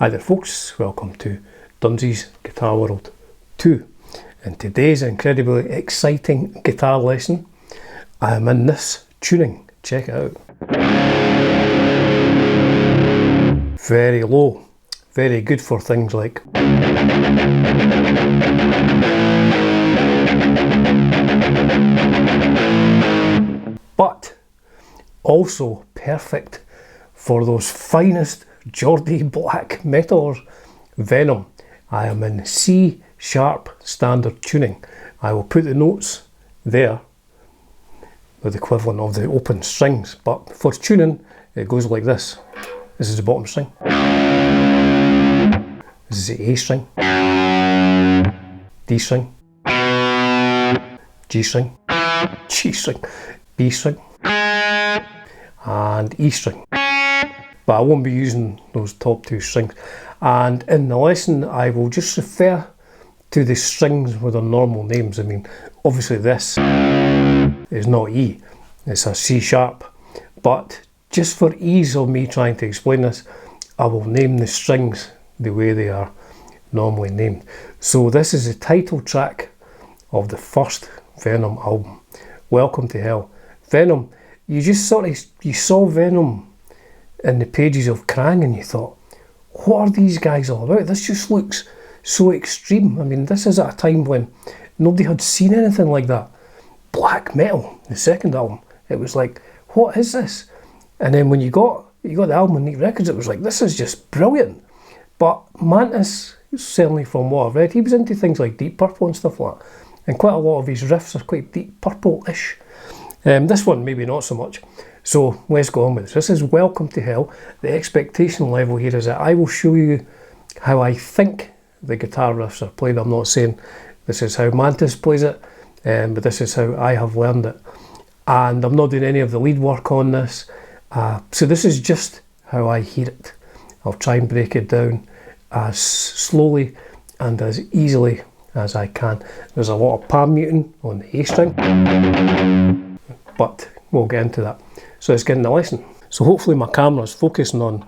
Hi there folks, welcome to Dunsy's Guitar World 2. In today's incredibly exciting guitar lesson, I am in this tuning. Check it out. Very low, very good for things like but also perfect for those finest Geordie black metalers. Venom. I am in C sharp standard tuning. I will put the notes there with the equivalent of the open strings, but for tuning it goes like this. This is the bottom string. This is the A string, D string, G string, G string, B string and E string. But I won't be using those top two strings. And in the lesson I will just refer to the strings with their normal names. I mean, obviously this is not E, it's a C sharp. But just for ease of me trying to explain this, I will name the strings the way they are normally named. So this is the title track of the first Venom album, Welcome to Hell. Venom, you saw Venom in the pages of Krang and you thought, what are these guys all about? This just looks so extreme. I mean, this is at a time when nobody had seen anything like that. Black metal, the second album, it was like, what is this? And then when you got the album on Neat Records, it was like, this is just brilliant. But MANTAS, certainly from what I've read, he was into things like Deep Purple and stuff like that. And quite a lot of his riffs are quite Deep Purple-ish. This one maybe not so much. So let's go on with this. This is Welcome to Hell. The expectation level here is that I will show you how I think the guitar riffs are played. I'm not saying this is how MANTAS plays it, but this is how I have learned it. And I'm not doing any of the lead work on this. So this is just how I hear it. I'll try and break it down as slowly and as easily as I can. There's a lot of palm muting on the A string, but we'll get into that. So let's get in the lesson. So hopefully my camera is focusing on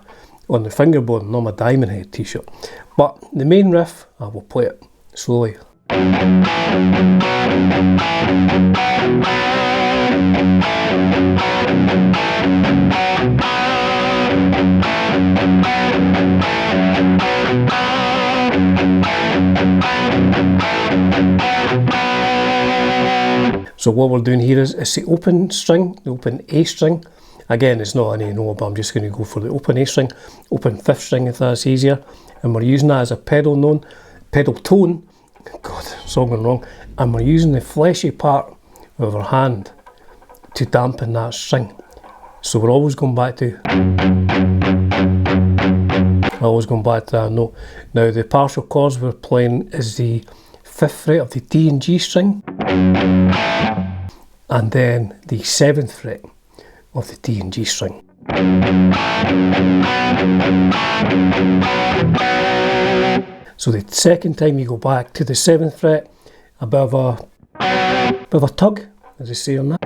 the fingerboard, not my Diamond Head t-shirt. But the main riff, I will play it slowly. So what we're doing here is the open string, the open A string. Again, it's not an A no, but I'm just going to go for the open A string, open fifth string if that's easier. And we're using that as a pedal tone. God, it's all going wrong. And we're using the fleshy part of our hand to dampen that string. So we're always going back to that note. Now the partial chords we're playing is the 5th fret of the D and G string, and then the 7th fret of the D and G string. So the second time you go back to the 7th fret, a bit of a tug, as they say on that.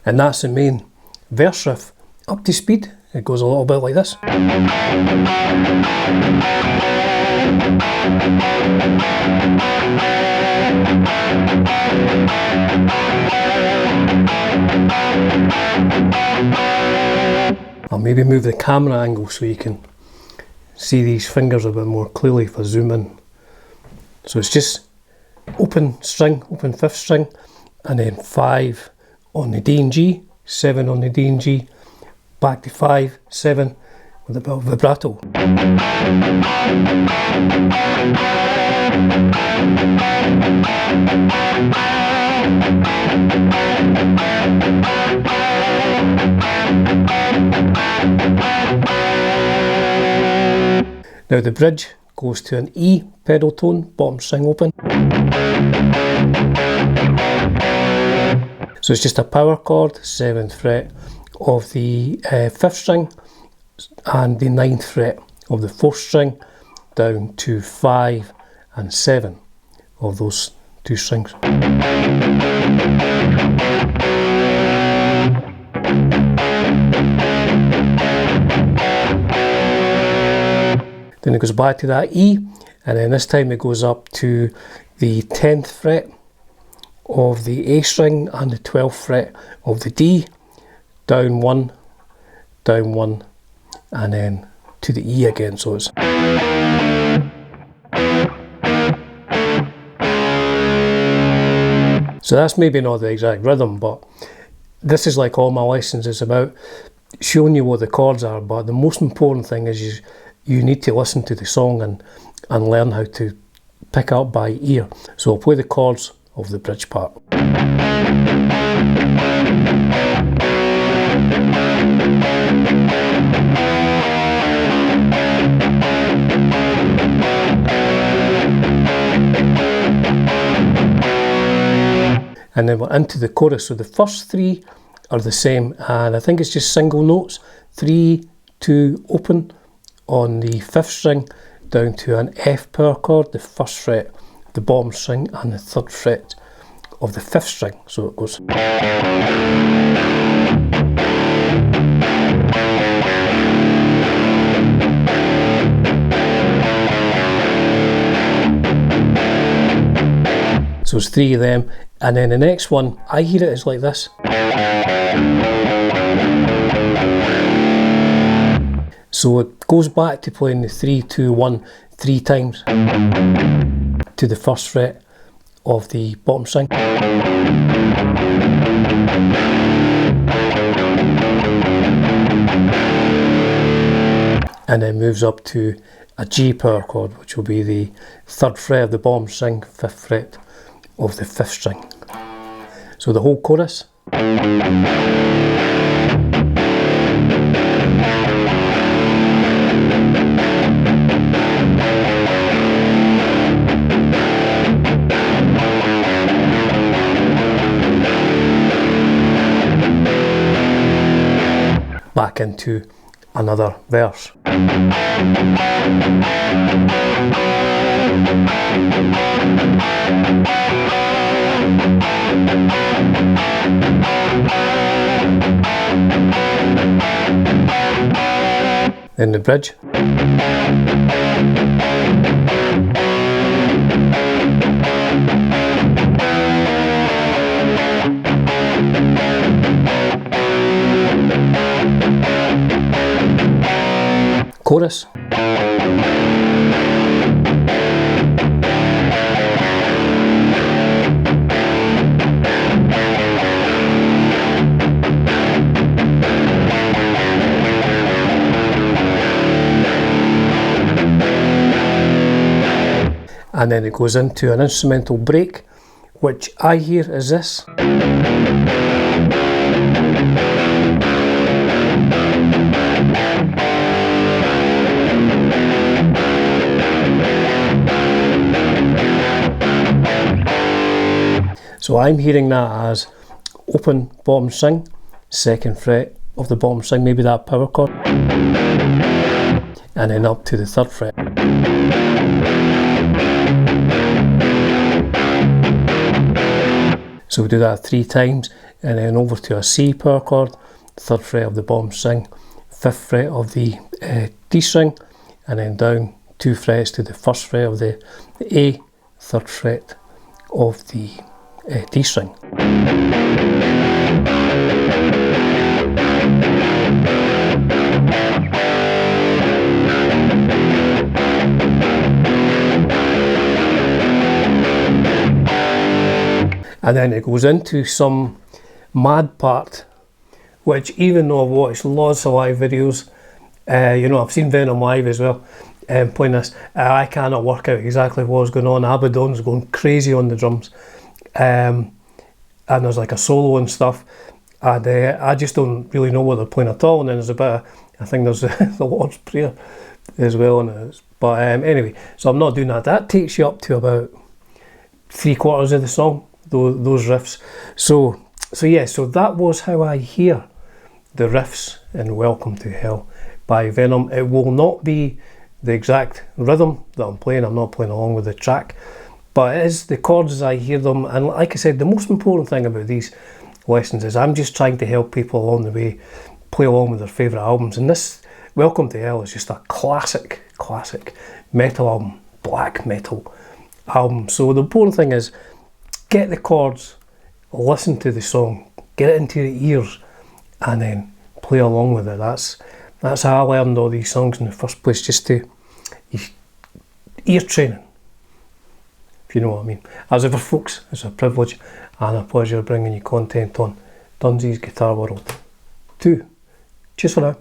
And that's the main verse riff. Up to speed, it goes a little bit like this. I'll maybe move the camera angle so you can see these fingers a bit more clearly if I zoom in. So it's just open string, open 5th string, and then 5 on the D and G, 7 on the D and G, back to 5, 7 with a bit of vibrato. Now the bridge goes to an E pedal tone, bottom string open. So it's just a power chord, 7th fret of the 5th string and the 9th fret of the 4th string down to 5 and 7. of those two strings. Then it goes back to that E, and then this time it goes up to the 10th fret of the A string and the 12th fret of the D, down 1, and then to the E again. So it's so that's maybe not the exact rhythm, but this is like all my lessons. It's about showing you what the chords are, but the most important thing is you need to listen to the song and learn how to pick up by ear. So I'll play the chords of the bridge part. And then we're into the chorus. So the first three are the same, and I think it's just single notes. 3, 2, open on the 5th string, down to an F power chord, the 1st fret of the bottom string and the 3rd fret of the 5th string. So it goes. So it's 3 of them, and then the next one, I hear it as like this. So it goes back to playing the 3, 2, 1 3 times to the 1st fret of the bottom string. And then moves up to a G power chord, which will be the 3rd fret of the bottom string, 5th fret of the 5th string. So the whole chorus. Back into another verse. Then the bridge. Chorus. And then it goes into an instrumental break, which I hear as this. So I'm hearing that as open bottom string, 2nd fret of the bottom string, maybe that power chord, and then up to the 3rd fret. So we do that 3 times, and then over to a C power chord, 3rd fret of the bottom string, 5th fret of the D string, and then down 2 frets to the 1st fret of the A, 3rd fret of the D string. And then it goes into some mad part, which even though I've watched lots of live videos, you know, I've seen Venom live as well, playing this, I cannot work out exactly what's going on. Abaddon's going crazy on the drums, and there's like a solo and stuff, and I just don't really know what they're playing at all. And then there's a bit of, I think there's the Lord's Prayer as well in it. But anyway, so I'm not doing that. That takes you up to about 3/4 of the song, those riffs. So yeah, so that was how I hear the riffs in Welcome to Hell by Venom. It will not be the exact rhythm that I'm playing. I'm not playing along with the track, But it is the chords as I hear them, and like I said, the most important thing about these lessons is I'm just trying to help people along the way play along with their favourite albums, and this Welcome to Hell is just a classic metal album, black metal album. So the important thing is get the chords, listen to the song, get it into your ears, and then play along with it. That's how I learned all these songs in the first place, just to ear training, if you know what I mean. As ever folks, it's a privilege and a pleasure bringing you content on Dunsy's Guitar World 2. Cheers for now.